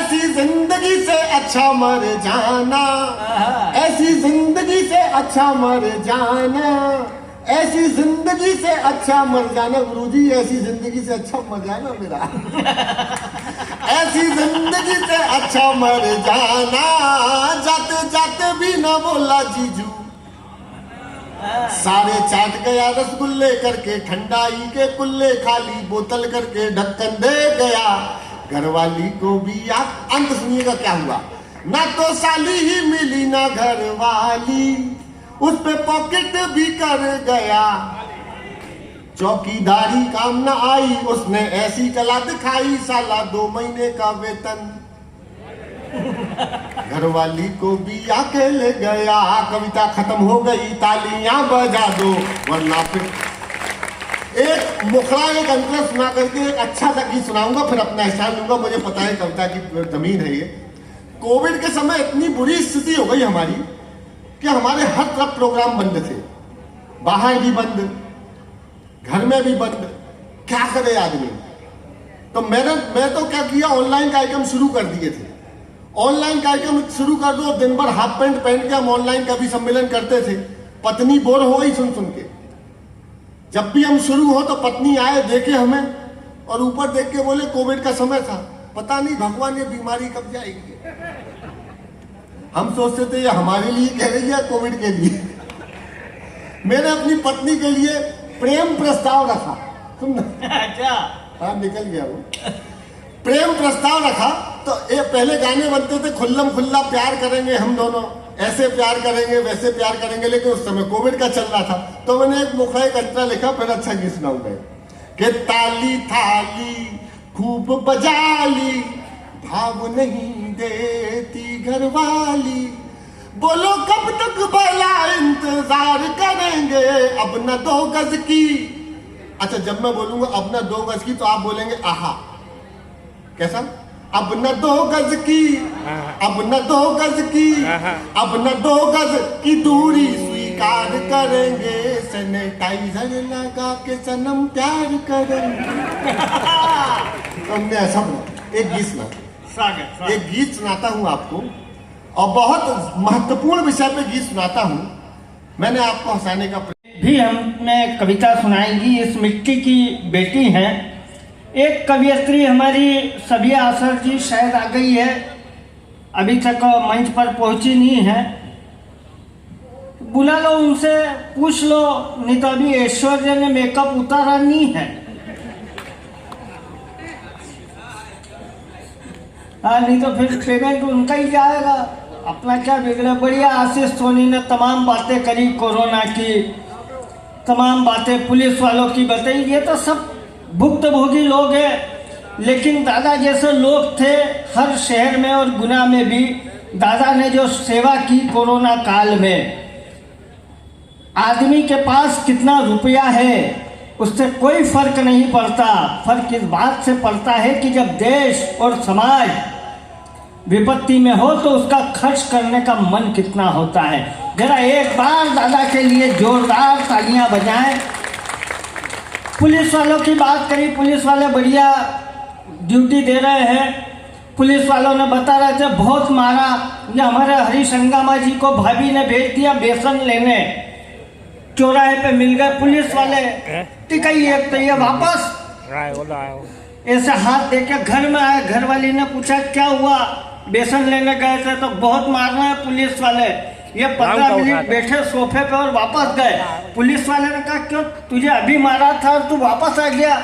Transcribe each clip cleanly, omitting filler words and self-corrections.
ऐसी जिंदगी से अच्छा मर जाना, ऐसी जिंदगी से अच्छा मर जाना, ऐसी जिंदगी से अच्छा मर जाना। गुरुजी ऐसी जिंदगी से अच्छा मर जाना मेरा ऐसी जिंदगी से अच्छा मर जाना, जाते जाते भी ना बोला जीजू, सारे चाट गया रसगुल्ले करके, ठंडाई के कुल्ले खाली बोतल करके ढक्कन दे गया घरवाली को भी। आप अंत सुनिएगा क्या हुआ। ना तो साली ही मिली ना घरवाली, उस पे पॉकेट भी कर गया, चौकीदारी काम न आई, उसने ऐसी कला दिखाई, साला 2 महीने का वेतन घरवाली को भी आके ले गया। कविता खत्म हो गई, तालियां बजा दो वरना फिर। एक मुखड़ा एक अंतरा सुना करके एक अच्छा सा गीत सुनाऊंगा, फिर अपना स्टाइल लूंगा। मुझे पता है कविता की जमीन है ये। कोविड के समय इतनी बुरी स्थिति हो गई हमारी कि हमारे हर तरफ प्रोग्राम बंद थे, बाहर भी बंद, घर में भी बंद, क्या करे आदमी। तो मैं तो क्या किया, ऑनलाइन कार्यक्रम शुरू कर दिए थे। ऑनलाइन कार्यक्रम शुरू कर दो, दिन भर हाफ पैंट पहन के हम ऑनलाइन का भी सम्मेलन करते थे। पत्नी बोर हो गई सुन सुन के। जब भी हम शुरू हो तो पत्नी आए, देखे हमें और ऊपर देख के बोले कोविड का समय था, पता नहीं भगवान ये बीमारी कब जाएगी। हम सोचते थे ये हमारे लिए कह रही है कोविड के लिए। मैंने अपनी पत्नी के लिए प्रेम प्रस्ताव रखा। तुम अच्छा, हाँ निकल गया वो। प्रेम प्रस्ताव रखा तो ये पहले गाने बनते थे, खुल्लम खुल्ला प्यार करेंगे हम दोनों, ऐसे प्यार करेंगे वैसे प्यार करेंगे, लेकिन उस समय कोविड का चल रहा था। तो मैंने एक मुखड़ा एक अंतरा लिखा, फिर अच्छा गीत सुनाऊंगा कि ताली थाली खूब बजा ली, भाव नहीं देती घरवाली, बोलो कब तक भला इंतजार करेंगे, अब न 2 गज की। अच्छा, जब मैं बोलूंगा अब न 2 गज की तो आप बोलेंगे आहा। कैसा? अब न 2 गज की, अब न 2 गज की, अब न 2 गज की दूरी स्वीकार करेंगे, सैनिटाइजर लगा के सनम प्यार करेंगे। हमने ऐसा एक गीत सुना, एक गीत सुनाता हूं आपको, और बहुत महत्वपूर्ण विषय पे गीत सुनाता हूं। मैंने आपको हंसाने का भी हमें कविता सुनाएंगी। इस मिट्टी की बेटी हैं, एक कवियत्री हमारी सबिया आसर जी शायद आ गई है, अभी तक मंच पर पहुंची नहीं है। बुला लो उनसे, पूछ लो, नहीं तो अभी ऐश्वर्या ने मेकअप उतारा नहीं है। हाँ, नहीं तो फिर पेमेंट उनका ही जाएगा, अपना क्या बिगड़ा। बढ़िया आशीष सोनी ने तमाम बातें करी कोरोना की, तमाम बातें पुलिस वालों की बताई। ये तो सब भुक्तभोगी लोग हैं, लेकिन दादा जैसे लोग थे हर शहर में और गुना में भी। दादा ने जो सेवा की कोरोना काल में, आदमी के पास कितना रुपया है उससे कोई फर्क नहीं पड़ता। फर्क इस बात से पड़ता है कि जब देश और समाज विपत्ति में हो तो उसका खर्च करने का मन कितना होता है। जरा एक बार दादा के लिए जोरदार तालियां बजाएं। पुलिस वालों की बात करी, पुलिस वाले बढ़िया ड्यूटी दे रहे हैं। पुलिस वालों ने बता रहे थे बहुत मारा, ये हमारे हरीश हंगामा जी को भाभी ने भेज दिया बेसन लेने, चौराहे पे मिल गए पुलिस वाले, टिकाई एक तो ये वापस ऐसे हाथ देके घर में आए। घर वाली ने पूछा क्या हुआ, बेसन लेने गए थे तो बहुत मार रहे हैं पुलिस वाले। ये 15 मिनट बैठे सोफे पे और वापस गए। पुलिस वाले ने कहा क्यों, तुझे अभी मारा था और तू वापस आ गया,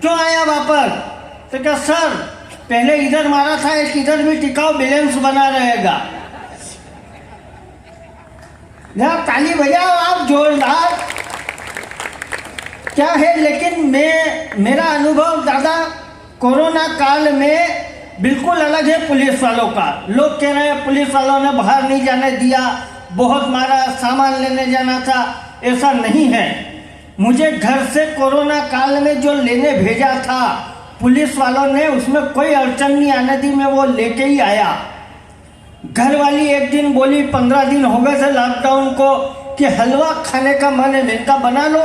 क्यों आया वापस? तो क्या सर पहले इधर मारा था, एक इधर भी टिकाऊ बैलेंस बना रहेगा। जरा ताली बजाओ आप जोरदार। क्या है, लेकिन मेरा अनुभव दादा कोरोना काल में बिल्कुल अलग है पुलिस वालों का। लोग कह रहे हैं पुलिस वालों ने बाहर नहीं जाने दिया, बहुत मारा, सामान लेने जाना था। ऐसा नहीं है। मुझे घर से कोरोना काल में जो लेने भेजा था पुलिस वालों ने, उसमें कोई अड़चन नहीं आने दी, मैं वो लेके ही आया। घर वाली एक दिन बोली, 15 दिन हो गए थे लॉकडाउन को, कि हलवा खाने का मन है, मैंने कहा बना लो।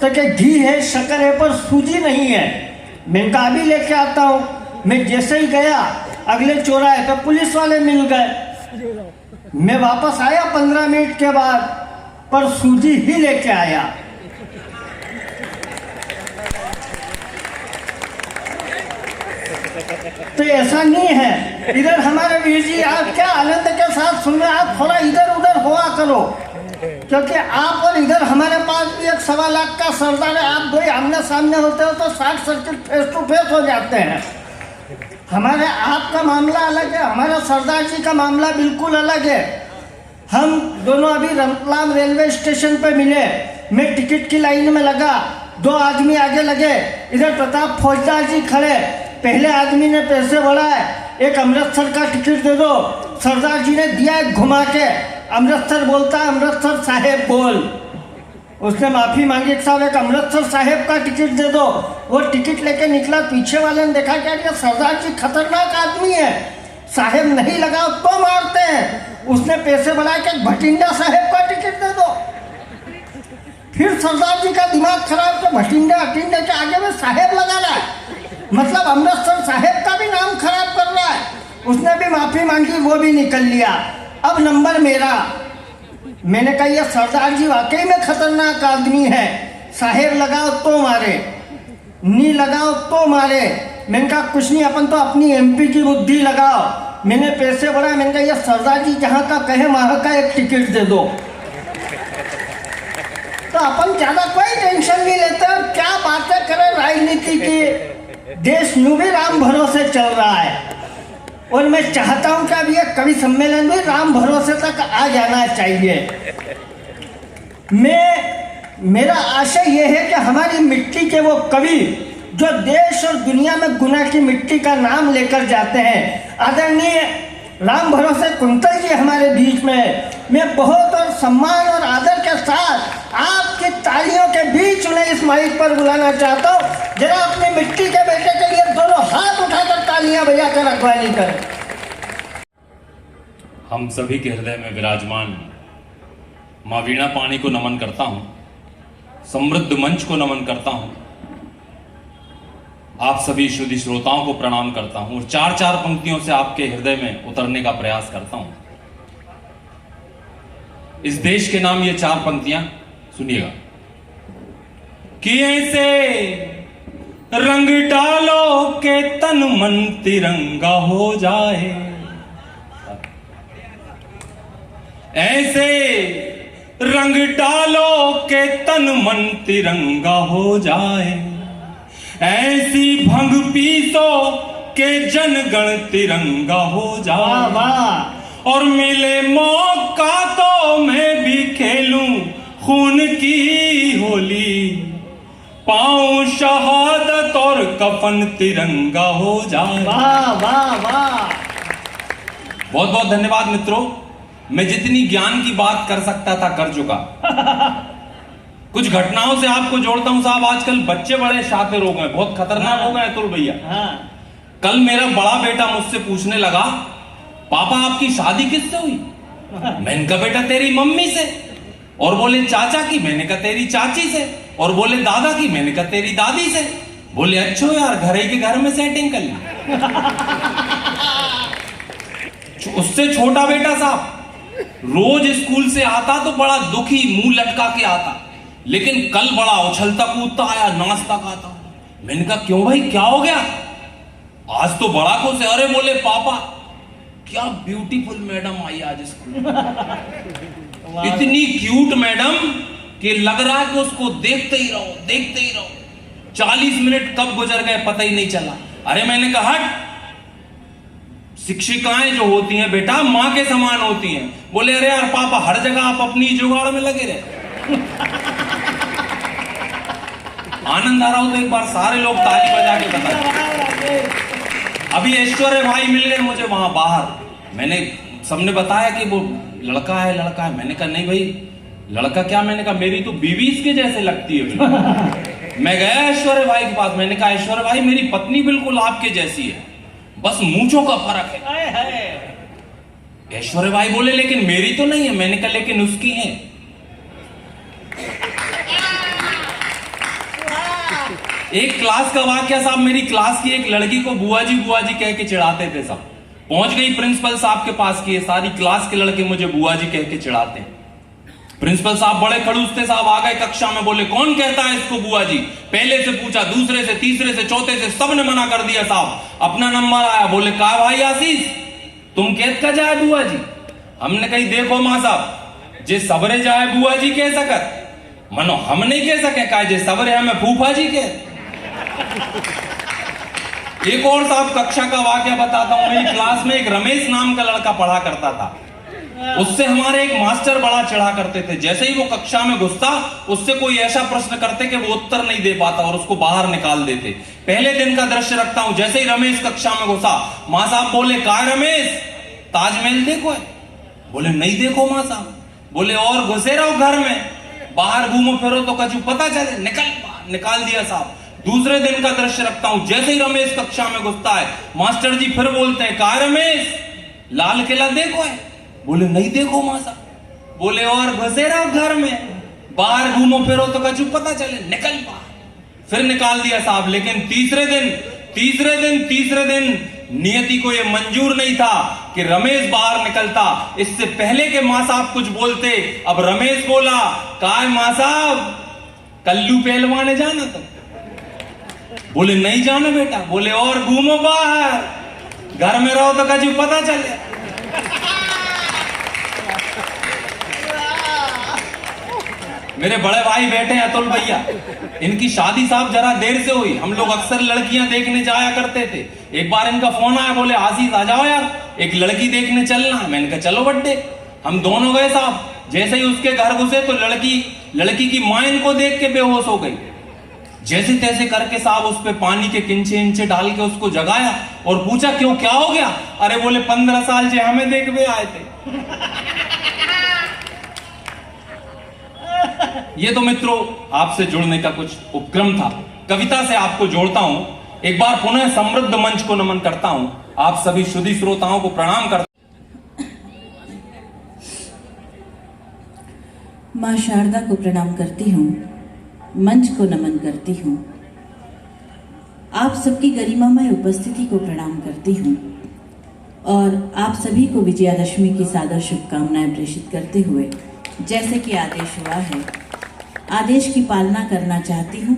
तो क्या घी है, शक्कर है, पर सूजी नहीं है। मैंने कहा अभी लेके आता हूँ। मैं जैसे ही गया अगले चौराहे पे पुलिस वाले मिल गए। मैं वापस आया 15 मिनट के बाद, पर सूजी ही लेके आया। तो ऐसा नहीं है। इधर हमारे वीर जी, आप क्या आनंद के साथ सुन रहे हैं, आप थोड़ा इधर उधर हुआ करो, क्योंकि आप और इधर हमारे पास भी एक 1.25 लाख का सरदार है। आप दो आमने सामने होते हो तो short circuit face to face हो जाते हैं। हमारे आपका मामला अलग है, हमारा सरदार जी का मामला बिल्कुल अलग है। हम दोनों अभी रतलाम रेलवे स्टेशन पे मिले। मैं टिकट की लाइन में लगा, 2 आदमी आगे लगे, इधर प्रताप फौजदार जी खड़े। पहले आदमी ने पैसे बढ़ाए, एक अमृतसर का टिकट दे दो। सरदार जी ने दिया एक घुमा के, अमृतसर बोलता है, अमृतसर साहेब बोल। उसने माफी मांगी, साहब एक अमृतसर साहेब का टिकट दे दो। वो टिकट लेके निकला, पीछे वाले ने देखा क्या ये सरदार जी खतरनाक आदमी है, साहेब नहीं लगाओ तो मारते हैं। उसने पैसे बढ़ा के भटिंडा साहेब का टिकट दे दो। फिर सरदार जी का दिमाग खराब, तो भटिंडा अटिंडा के आगे में साहेब लगा रहा है, मतलब अमृतसर साहेब का भी नाम खराब कर रहा है। उसने भी माफी मांगी, वो भी निकल लिया। अब नंबर मेरा। मैंने कहा ये सरदार जी वाकई में खतरनाक आदमी है, साहेब लगाओ तो मारे, नी लगाओ तो मारे। मैंने कहा कुछ नहीं, अपन तो अपनी एमपी की बुद्धि लगाओ। मैंने पैसे बढ़ाए, मैंने कहा ये सरदार जी जहाँ का कहे वहाँ का एक टिकट दे दो। तो अपन ज्यादा कोई टेंशन नहीं लेते। और क्या बातें करें राजनीति की, देश यूं भी राम भरोसे चल रहा है। और मैं चाहता हूं कि अब ये कवि सम्मेलन भी राम भरोसे तक आ जाना चाहिए। मेरा आशय ये है कि हमारी मिट्टी के वो कवि जो देश और दुनिया में गुना की मिट्टी का नाम लेकर जाते हैं, आदरणीय राम भरोसे कुंतल जी हमारे बीच में, मैं बहुत और सम्मान और आदर के साथ आपकी तालियों के बीच उन्हें इस माइक पर बुलाना चाहता हूँ। जरा अपनी मिट्टी के बेटे के लिए दोनों हाथ उठाकर तालियां बजाकर अगवानी करें। हम सभी के हृदय में विराजमान माँ वीणा पाणी को नमन करता हूँ, समृद्ध मंच को नमन करता हूँ, आप सभी शुद्ध श्रोताओं को प्रणाम करता हूँ और 4-4 पंक्तियों से आपके हृदय में उतरने का प्रयास करता हूँ। इस देश के नाम ये 4 पंक्तियां सुनिएगा। कि ऐसे रंग डालो के तन मन तिरंगा हो जाए, ऐसे रंग डालो के तन मन तिरंगा हो जाए, ऐसी भंग पीसो के जनगण तिरंगा हो जाए, और मिले मौका तो मैं भी खेलूं खून की होली, पाऊं शहादत और कफन तिरंगा हो जाए। वाह वाह वाह, बहुत बहुत धन्यवाद मित्रों। मैं जितनी ज्ञान की बात कर सकता था कर चुका। कुछ घटनाओं से आपको जोड़ता हूं साहब। आजकल बच्चे बड़े शातिर हो गए, बहुत खतरनाक हो गए अतुल भैया। कल मेरा बड़ा बेटा मुझसे पूछने लगा, पापा आपकी शादी किससे हुई? मैंने कहा बेटा तेरी मम्मी से। और बोले चाचा की? मैंने कहा तेरी चाची से। और बोले दादा की? मैंने कहा तेरी दादी से। बोले अच्छो यार, घरे के घर में सेटिंग कर ली। उससे छोटा बेटा साहब रोज स्कूल से आता तो बड़ा दुखी मुंह लटका के आता, लेकिन कल बड़ा उछलता कूदता आया, नाचता गाता। मैंने कहा क्यों भाई, क्या हो गया? आज तो बड़ा खुश है। अरे बोले पापा क्या ब्यूटीफुल मैडम आई आज स्कूल। इतनी क्यूट मैडम कि लग रहा है कि उसको देखते ही रहो देखते ही रहो। 40 मिनट कब गुजर गए पता ही नहीं चला। अरे मैंने कहा हट, शिक्षिकाएं जो होती हैं बेटा मां के समान होती हैं। बोले अरे यार पापा हर जगह आप अपनी जुगाड़ में लगे रहे। आनंद आ रहा हो तो एक बार सारे लोग ताली बजा के बताएं। अभी ऐश्वर्य भाई मिल गए मुझे वहां बाहर। मैंने सबने बताया कि वो लड़का है लड़का है। मैंने कहा नहीं भाई लड़का क्या, मैंने कहा मेरी तो बीवी इसके जैसे लगती है। मैं गया ऐश्वर्य भाई के पास, मैंने कहा ऐश्वर्य भाई मेरी पत्नी बिल्कुल आपके जैसी है, बस मूंछों का फर्क है। ऐश्वर्य भाई बोले लेकिन मेरी तो नहीं है। मैंने कहा लेकिन उसकी है। एक क्लास का वाक्य साहब, मेरी क्लास की एक लड़की को बुआ जी कह के चिढ़ाते थे साहब। पहुंच गई प्रिंसिपल साहब के पास की, सारी क्लास के लड़के मुझे बुआ जी कह के चिढ़ाते हैं। प्रिंसिपल साहब बड़े खड़ूस थे साहब, आ गए कक्षा में, बोले कौन कहता है इसको बुआ जी? पहले से पूछा, दूसरे से, तीसरे से, चौथे से, सबने मना कर दिया साहब। अपना नंबर आया, बोले का भाई आशीष तुम कहत का जाए बुआ जी? हमने कही देखो मां साहब, जे सबरे जाए बुआ जी कह सकत, मनो हम नहीं कह सके का जे सबरे हमें फूफा जी के। एक और साहब कक्षा का वाक्य बताता हूं। मेरी क्लास में एक रमेश नाम का लड़का पढ़ा करता था। उससे हमारे एक मास्टर बड़ा चिढ़ा करते थे। जैसे ही वो कक्षा में घुसता, उससे कोई ऐसा प्रश्न करते कि वो उत्तर नहीं दे पाता और उसको बाहर निकाल देते। पहले दिन का दृश्य रखता हूं, जैसे ही रमेश कक्षा में घुसा, मां साहब बोले का रमेश ताजमहल देखो है? बोले नहीं देखो मां साहब। बोले और घुसे रहो घर में, बाहर घूमो फिरो तो कछु पता चले, निकाल दिया साहब। दूसरे दिन का दृश्य रखता हूं, जैसे ही रमेश कक्षा में घुसता है, मास्टर जी फिर बोलते हैं का रमेश लाल किला देखो है? बोले नहीं देखो मां साहब। बोले और घुसे रहो घर में, बाहर घूमो फिरो तो कछु पता चले, फिर निकाल दिया साहब। लेकिन तीसरे दिन नियति को यह मंजूर नहीं था कि रमेश बाहर निकलता, इससे पहले के मां साहब कुछ बोलते। अब रमेश बोला काय मां साहब कल्लू पहलवाने जाना तो? बोले नहीं जाना बेटा। बोले और घूमो बाहर, घर में रहो तो कछु पता चले। मेरे बड़े भाई बैठे हैं अतुल भैया, इनकी शादी साहब जरा देर से हुई। हम लोग अक्सर लड़कियां देखने जाया करते थे। एक बार इनका फोन आया, बोले आशीष आ जाओ यार, एक लड़की देखने चलना है। मैंने कहा चलो बड्डे। हम दोनों गए साहब। जैसे ही उसके घर घुसे तो लड़की की मां इनको देख के बेहोश हो गई। जैसे तैसे करके साहब उस पे पानी के किंचे इंचे डाल के उसको जगाया और पूछा क्यों, क्या हो गया? अरे बोले 15 साल से हमें देखने आए थे। ये तो मित्रों आपसे जुड़ने का कुछ उपक्रम था। कविता से आपको जोड़ता हूं। एक बार पुनः समृद्ध मंच को नमन करता हूं। आप सभी शुद्धि श्रोताओं को प्रणाम करता हूं। मां शारदा को प्रणाम करती हूं, मंच को नमन करती हूं, आप सबकी गरिमामय उपस्थिति को प्रणाम करती हूं और आप सभी को विजयादशमी की सादर शुभकामनाएं प्रेषित करते हुए, जैसे कि आदेश हुआ है, आदेश की पालना करना चाहती हूँ,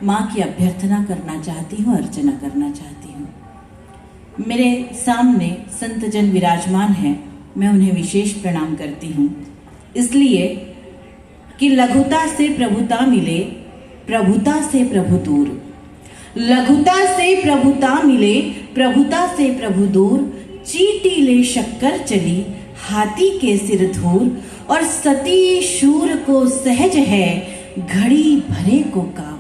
माँ की अभ्यर्थना करना चाहती हूँ, अर्चना करना चाहती हूँ। मेरे सामने संतजन विराजमान हैं, मैं उन्हें विशेष प्रणाम करती हूँ, इसलिए कि लघुता से प्रभुता मिले, प्रभुता से प्रभु दूर। लघुता से प्रभुता मिले, प्रभुता से प्रभु दूर। चीटी ले शक्कर चली, हाथी के सिर धूर। और सती शूर को सहज है, घड़ी भरे को काम।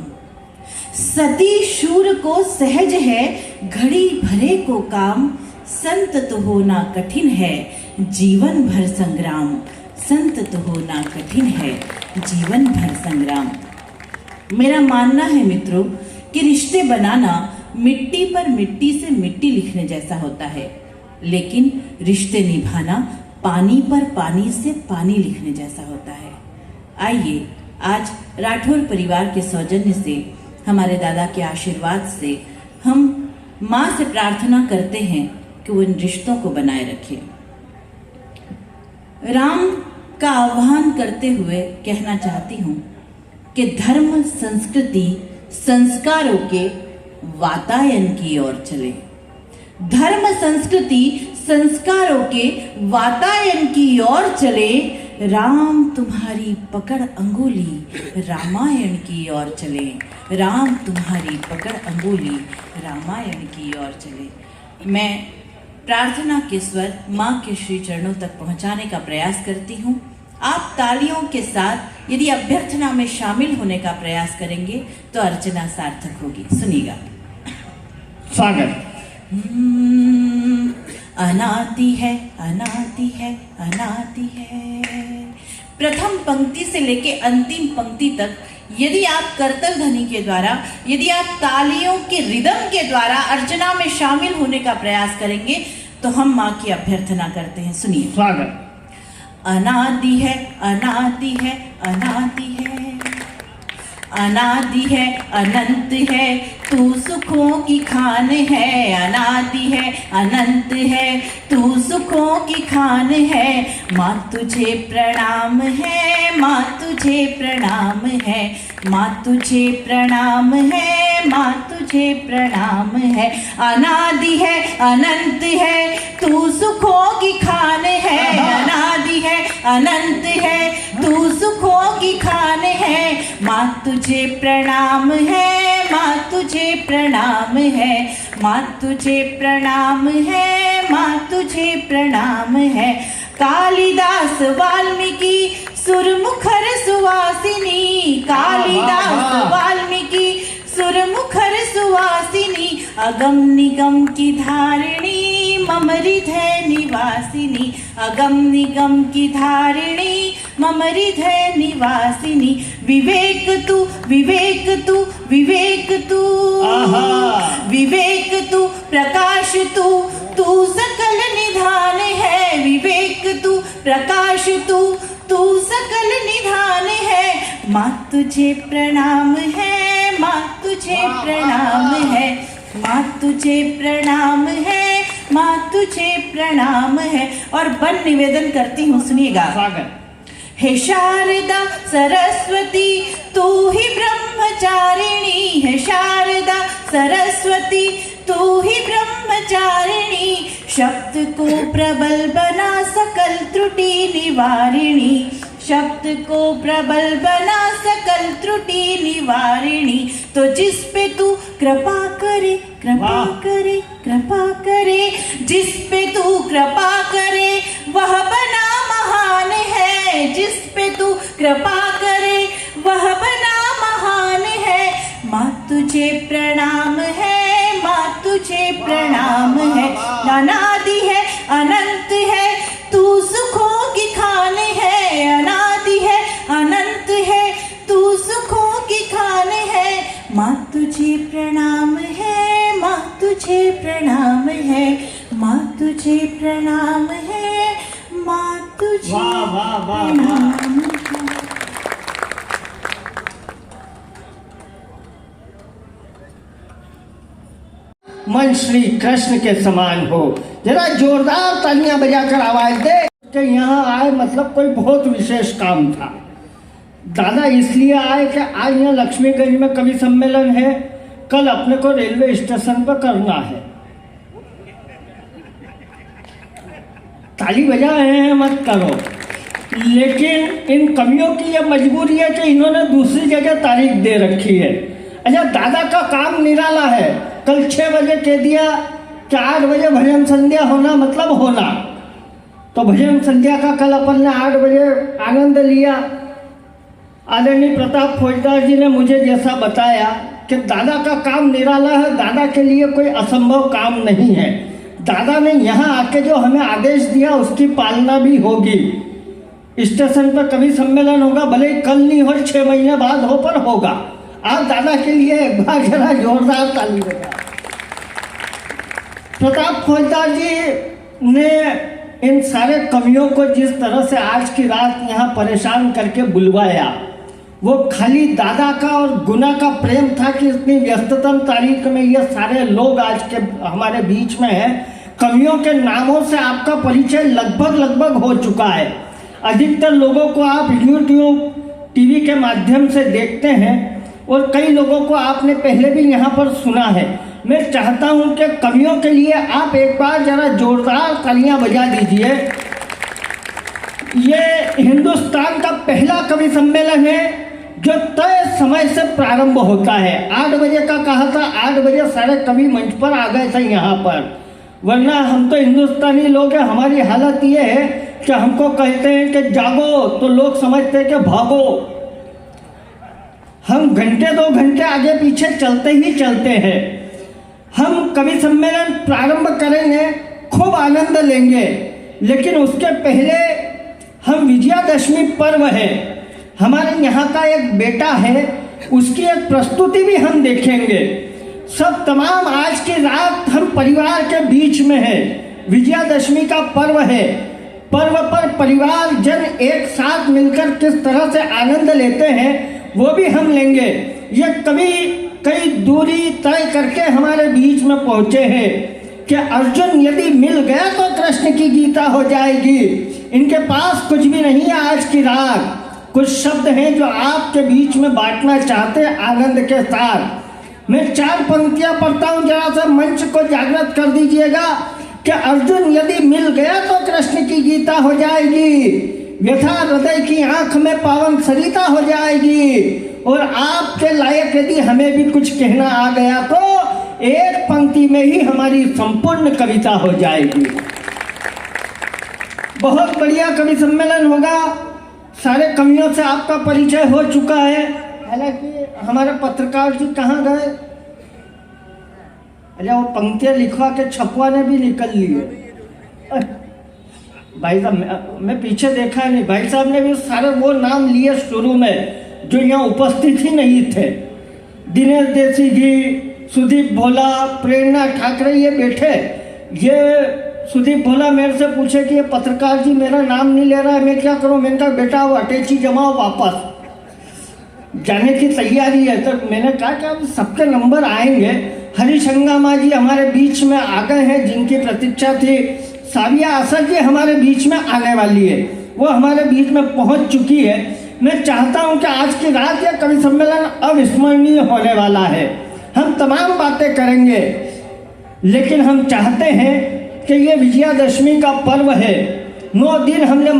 सती शूर को सहज है, घड़ी भरे को काम। संत तो होना कठिन है, जीवन भर संग्राम। संत तो होना कठिन है, जीवन भर संग्राम। मेरा मानना है मित्रों कि रिश्ते बनाना मिट्टी पर मिट्टी से मिट्टी लिखने जैसा होता है, लेकिन रिश्ते निभाना पानी पर पानी से पानी लिखने जैसा होता है। आइए आज राठौर परिवार के सौजन्य से, हमारे दादा के आशीर्वाद से हम माँ से प्रार्थना करते हैं कि वो इन रिश्तों को बनाए रखे। राम का आह्वान करते हुए कहना चाहती हूँ कि धर्म संस्कृति संस्कारों के वातायन की ओर चले। धर्म संस्कृति संस्कारों के वातायन की ओर चले। राम तुम्हारी पकड़ अंगुली, रामायण की ओर चले। राम तुम्हारी पकड़ अंगुली, रामायण की ओर चले। मैं प्रार्थना के स्वर माँ के श्री चरणों तक पहुँचाने का प्रयास करती हूँ। आप तालियों के साथ यदि अभ्यर्थना में शामिल होने का प्रयास करेंगे तो अर्चना सार्थक होगी। सुनिएगा। स्वागत। अनाती है, अनाती है, अनाती है। प्रथम पंक्ति से लेके अंतिम पंक्ति तक यदि आप करतल ध्वनि के द्वारा, यदि आप तालियों के रिदम के द्वारा अर्चना में शामिल होने का प्रयास करेंगे तो हम माँ की अभ्यर्थना करते हैं। सुनिए। स्वागत। अनादि है, अनादि है, अनादि है। अनादि है अनंत है तू सुखों की खान है, अनादि है अनंत है तू सुखों की खान है। माँ तुझे प्रणाम है, माँ तुझे प्रणाम है, माँ तुझे प्रणाम है, माँ तुझे प्रणाम है। अनादि है अनंत है तू सुखों की खान है, अनादि है अनंत है तू सुखों की खान है। माँ तुझे प्रणाम है, माँ तुझे प्रणाम है, माँ तुझे प्रणाम है, माँ तुझे प्रणाम है। कालिदास वाल्मीकि सुरमुखर सुवासिनी, कालिदास वाल्मीकि सुरमुखर सुवासिनी, अगम निगम की धारिणी मम हृदय निवासिनी, अगम निगम की धारिणी मम हृदय निवासिनी। विवेक तू विवेक तू विवेक तू, विवेक तू प्रकाश तू, तू सकल निधान है। विवेक तू प्रकाश तू, तू सकल निधान है। माँ तुझे प्रणाम है, माँ तुझे प्रणाम है, माँ तुझे प्रणाम है, माँ तुझे प्रणाम है। और बन निवेदन करती हूँ, सुनिएगा। हे शारदा सरस्वती तू ही ब्रह्मचारिणी, हे शारदा सरस्वती तू ही ब्रह्मचारिणी। शब्द को प्रबल बना सकल त्रुटि निवारिणी, शब्द को प्रबल बना सकल त्रुटि निवारिणी। तो जिस पे तू कृपा करे, कृपा करे, कृपा करे, जिस पे तू कृपा करे वह बना महान है, जिस पे तू कृपा करे वह बना महान है। माँ तुझे प्रणाम है, माँ तुझे प्रणाम है। अनादि है अनंत है तू सुखों की खान है, अनादि है अनंत है तू सुखों की खान है। माँ तुझे प्रणाम है, माँ तुझे प्रणाम है, माँ तुझे प्रणाम है, माँ तुझे प्रणाम है। मन श्री कृष्ण के समान हो। जरा जोरदार तालियां बजाकर आवाज दे कि यहाँ आए मतलब कोई बहुत विशेष काम था। दादा इसलिए आए कि आज यहाँ लक्ष्मीगंज में कवि सम्मेलन है, कल अपने को रेलवे स्टेशन पर करना है। ताली बजाए हैं मत करो, लेकिन इन कवियों की यह मजबूरी है कि इन्होंने दूसरी जगह तारीख दे रखी है। अच्छा, दादा का काम निराला है। कल 6 बजे कह दिया कि 8 बजे भजन संध्या होना मतलब होना, तो भजन संध्या का कल अपन ने 8 बजे आनंद लिया। आदरणीय प्रताप फौजदार जी ने मुझे जैसा बताया कि दादा का काम निराला है, दादा के लिए कोई असंभव काम नहीं है। दादा ने यहाँ आके जो हमें आदेश दिया उसकी पालना भी होगी। स्टेशन पर कभी सम्मेलन होगा, भले ही कल नहीं हो, 6 महीने बाद हो, पर होगा। आज दादा के लिए एक बार जरा जोरदार ताली बजा। प्रताप फौजदार जी ने इन सारे कवियों को जिस तरह से आज की रात यहाँ परेशान करके बुलवाया, वो खाली दादा का और गुना का प्रेम था कि इतनी व्यस्ततम तारीख में ये सारे लोग आज के हमारे बीच में हैं। कवियों के नामों से आपका परिचय लगभग हो चुका है। अधिकतर लोगों को आप यूट्यूब टीवी के माध्यम से देखते हैं और कई लोगों को आपने पहले भी यहाँ पर सुना है। मैं चाहता हूँ कि कवियों के लिए आप एक बार जरा जोरदार तालियां बजा दीजिए। ये हिंदुस्तान का पहला कवि सम्मेलन है जो तय समय से प्रारंभ होता है। 8 बजे का कहा था, 8 बजे सारे कवि मंच पर आ गए थे यहाँ पर, वरना हम तो हिंदुस्तानी लोग हैं। हमारी हालत ये है कि हमको कहते हैं कि जागो तो लोग समझते हैं कि भागो। हम घंटे 2 घंटे आगे पीछे चलते ही चलते हैं। हम कवि सम्मेलन प्रारंभ करेंगे, खूब आनंद लेंगे, लेकिन उसके पहले हम विजयादशमी पर्व है, हमारे यहाँ का एक बेटा है, उसकी एक प्रस्तुति भी हम देखेंगे। सब तमाम आज की रात हम परिवार के बीच में है। विजयादशमी का पर्व है, पर्व पर परिवार जन एक साथ मिलकर किस तरह से आनंद लेते हैं वो भी हम लेंगे। ये कभी कई दूरी तय करके हमारे बीच में पहुंचे हैं कि अर्जुन यदि मिल गया तो कृष्ण की गीता हो जाएगी। इनके पास कुछ भी नहीं है आज की रात। कुछ शब्द हैं जो आपके बीच में बांटना चाहते हैं आनंद के साथ। मैं 4 पंक्तियां पढ़ता हूं, जरा सा मंच को जागृत कर दीजिएगा कि अर्जुन यदि मिल गया तो कृष्ण की गीता हो जाएगी, व्यथा हृदय की आंख में पावन सरिता हो जाएगी, और आपके लायक यदि हमें भी कुछ कहना आ गया तो एक पंक्ति में ही हमारी संपूर्ण कविता हो जाएगी। बहुत बढ़िया कवि सम्मेलन होगा। सारे कवियों से आपका परिचय हो चुका है। हालांकि हमारे पत्रकार जी कहाँ गए? अरे वो पंक्तियाँ लिखवा के छपवाने भी निकल लिए। भाई साहब मैं पीछे देखा है नहीं, भाई साहब ने भी सारे वो नाम लिए शुरू में जो यहाँ उपस्थित ही नहीं थे। दिनेश देसी जी, सुदीप भोला, प्रेरणा ठाकरे ये बैठे। ये सुदीप भोला मेरे से पूछे कि ये पत्रकार जी मेरा नाम नहीं ले रहा है, मैं क्या करूं? मैंने कहा बेटा वो अटैची जमाओ, वापस जाने की तैयारी है। तो मैंने कहा कि अब सबके नंबर आएंगे। हरीश हंगामा जी हमारे बीच में आ गए हैं, जिनकी प्रतीक्षा थी। साविया असद जी हमारे बीच में आने वाली है, वो हमारे बीच में पहुंच चुकी है। मैं चाहता हूं कि आज की रात यह कवि सम्मेलन अविस्मरणीय होने वाला है। हम तमाम बातें करेंगे, लेकिन हम चाहते हैं कि ये विजयादशमी का पर्व है। 9 दिन हमने